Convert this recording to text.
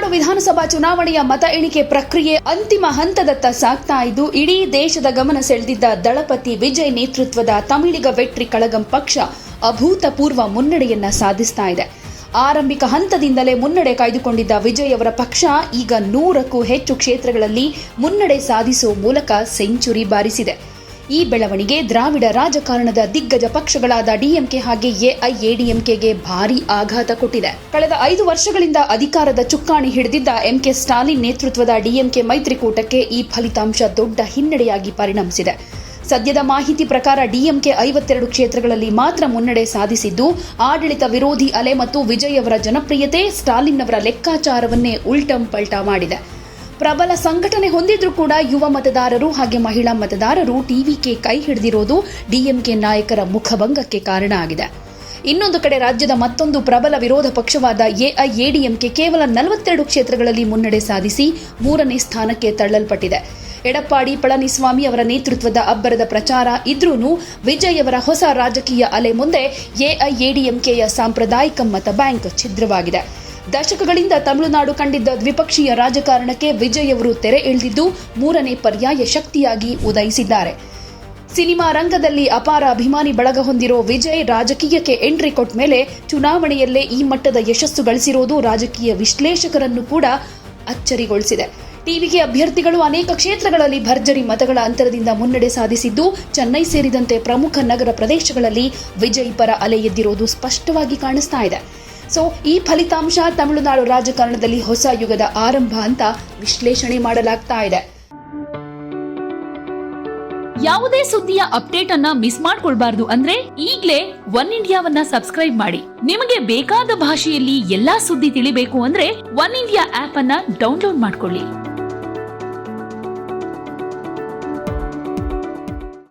ತಮಿಳುನಾಡು ವಿಧಾನಸಭಾ ಚುನಾವಣೆಯ ಮತ ಎಣಿಕೆ ಪ್ರಕ್ರಿಯೆ ಅಂತಿಮ ಹಂತದತ್ತ ಸಾಗ್ತಾ ಇದ್ದು ಇಡೀ ದೇಶದ ಗಮನ ಸೆಳೆದಿದ್ದ ದಳಪತಿ ವಿಜಯ್ ನೇತೃತ್ವದ ತಮಿಳಿಗ ವೆಟ್ರಿ ಕಳಗಂ ಪಕ್ಷ ಅಭೂತಪೂರ್ವ ಮುನ್ನಡೆಯನ್ನ ಸಾಧಿಸ್ತಾ ಇದೆ. ಆರಂಭಿಕ ಹಂತದಿಂದಲೇ ಮುನ್ನಡೆ ಕಾಯ್ದುಕೊಂಡಿದ್ದ ವಿಜಯ್ ಅವರ ಪಕ್ಷ ಈಗ 100ಕ್ಕೂ ಹೆಚ್ಚು ಕ್ಷೇತ್ರಗಳಲ್ಲಿ ಮುನ್ನಡೆ ಸಾಧಿಸುವ ಮೂಲಕ ಸೆಂಚುರಿ ಬಾರಿಸಿದೆ. ಈ ಬೆಳವಣಿಗೆ ದ್ರಾವಿಡ ರಾಜಕಾರಣದ ದಿಗ್ಗಜ ಪಕ್ಷಗಳಾದ ಡಿಎಂಕೆ ಹಾಗೆ ಎಐಎಡಿಎಂಕೆಗೆ ಭಾರೀ ಆಘಾತ ಕೊಟ್ಟಿದೆ. ಕಳೆದ 5 ವರ್ಷಗಳಿಂದ ಅಧಿಕಾರದ ಚುಕ್ಕಾಣಿ ಹಿಡಿದಿದ್ದ ಎಂಕೆ ಸ್ಟಾಲಿನ್ ನೇತೃತ್ವದ ಡಿಎಂಕೆ ಮೈತ್ರಿಕೂಟಕ್ಕೆ ಈ ಫಲಿತಾಂಶ ದೊಡ್ಡ ಹಿನ್ನಡೆಯಾಗಿ ಪರಿಣಮಿಸಿದೆ. ಸದ್ಯದ ಮಾಹಿತಿ ಪ್ರಕಾರ ಡಿಎಂಕೆ 52 ಕ್ಷೇತ್ರಗಳಲ್ಲಿ ಮಾತ್ರ ಮುನ್ನಡೆ ಸಾಧಿಸಿದ್ದು, ಆಡಳಿತ ವಿರೋಧಿ ಅಲೆ ಮತ್ತು ವಿಜಯ್ ಅವರ ಜನಪ್ರಿಯತೆ ಸ್ಟಾಲಿನ್ ಅವರ ಲೆಕ್ಕಾಚಾರವನ್ನೇ ಉಲ್ಟಂ ಪಲ್ಟಾ ಮಾಡಿದೆ. ಪ್ರಬಲ ಸಂಘಟನೆ ಹೊಂದಿದ್ರೂ ಕೂಡ ಯುವ ಮತದಾರರು ಹಾಗೆ ಮಹಿಳಾ ಮತದಾರರು ಟಿವಿಕೆ ಕೈ ಹಿಡಿದಿರೋದು ಡಿಎಂಕೆ ನಾಯಕರ ಮುಖಭಂಗಕ್ಕೆ ಕಾರಣ ಆಗಿದೆ. ಇನ್ನೊಂದು ಕಡೆ ರಾಜ್ಯದ ಮತ್ತೊಂದು ಪ್ರಬಲ ವಿರೋಧ ಪಕ್ಷವಾದ ಎಐಎಡಿಎಂಕೆ ಕೇವಲ 42 ಕ್ಷೇತ್ರಗಳಲ್ಲಿ ಮುನ್ನಡೆ ಸಾಧಿಸಿ 3ನೇ ಸ್ಥಾನಕ್ಕೆ ತಳ್ಳಲ್ಪಟ್ಟಿದೆ. ಎಡಪ್ಪಾಡಿ ಪಳನಿಸ್ವಾಮಿ ಅವರ ನೇತೃತ್ವದ ಅಬ್ಬರದ ಪ್ರಚಾರ ಇದ್ರೂ ವಿಜಯ್ ಅವರ ಹೊಸ ರಾಜಕೀಯ ಅಲೆ ಮುಂದೆ ಎಐಎಡಿಎಂಕೆಯ ಸಾಂಪ್ರದಾಯಿಕ ಮತ ಬ್ಯಾಂಕ್ ಛಿದ್ರವಾಗಿದೆ. ದಶಕಗಳಿಂದ ತಮಿಳುನಾಡು ಕಂಡಿದ್ದ ದ್ವಿಪಕ್ಷೀಯ ರಾಜಕಾರಣಕ್ಕೆ ವಿಜಯ್ ಅವರು ತೆರೆ ಎಳೆದಿದ್ದು 3ನೇ ಪರ್ಯಾಯ ಶಕ್ತಿಯಾಗಿ ಉದಯಿಸಿದ್ದಾರೆ. ಸಿನಿಮಾ ರಂಗದಲ್ಲಿ ಅಪಾರ ಅಭಿಮಾನಿ ಬಳಗ ಹೊಂದಿರೋ ವಿಜಯ್ ರಾಜಕೀಯಕ್ಕೆ ಎಂಟ್ರಿ ಕೊಟ್ಟ ಮೇಲೆ ಚುನಾವಣೆಯಲ್ಲೇ ಈ ಮಟ್ಟದ ಯಶಸ್ಸು ಗಳಿಸಿರೋದು ರಾಜಕೀಯ ವಿಶ್ಲೇಷಕರನ್ನು ಕೂಡ ಅಚ್ಚರಿಗೊಳಿಸಿದೆ. ಟಿವಿಕೆ ಅಭ್ಯರ್ಥಿಗಳು ಅನೇಕ ಕ್ಷೇತ್ರಗಳಲ್ಲಿ ಭರ್ಜರಿ ಮತಗಳ ಅಂತರದಿಂದ ಮುನ್ನಡೆ ಸಾಧಿಸಿದ್ದು, ಚೆನ್ನೈ ಸೇರಿದಂತೆ ಪ್ರಮುಖ ನಗರ ಪ್ರದೇಶಗಳಲ್ಲಿ ವಿಜಯ್ ಪರ ಅಲೆ ಎದ್ದಿರೋದು ಸ್ಪಷ್ಟವಾಗಿ ಕಾಣಿಸ್ತಾ ಇದೆ. ಈ ಫಲಿತಾಂಶ ತಮಿಳುನಾಡು ರಾಜಕಾರಣದಲ್ಲಿ ಹೊಸ ಯುಗದ ಆರಂಭ ಅಂತ ವಿಶ್ಲೇಷಣೆ ಮಾಡಲಾಗ್ತಾ ಇದೆ. ಯಾವುದೇ ಸುದ್ದಿಯ ಅಪ್ಡೇಟ್ ಅನ್ನ ಮಿಸ್ ಮಾಡ್ಕೊಳ್ಬಾರ್ದು ಅಂದ್ರೆ ಈಗ್ಲೇ ಒನ್ ಇಂಡಿಯಾವನ್ನ ಸಬ್ಸ್ಕ್ರೈಬ್ ಮಾಡಿ. ನಿಮಗೆ ಬೇಕಾದ ಭಾಷೆಯಲ್ಲಿ ಎಲ್ಲಾ ಸುದ್ದಿ ತಿಳಿಬೇಕು ಅಂದ್ರೆ ಒನ್ ಇಂಡಿಯಾ ಆಪ್ ಅನ್ನ ಡೌನ್ಲೋಡ್ ಮಾಡ್ಕೊಳ್ಳಿ.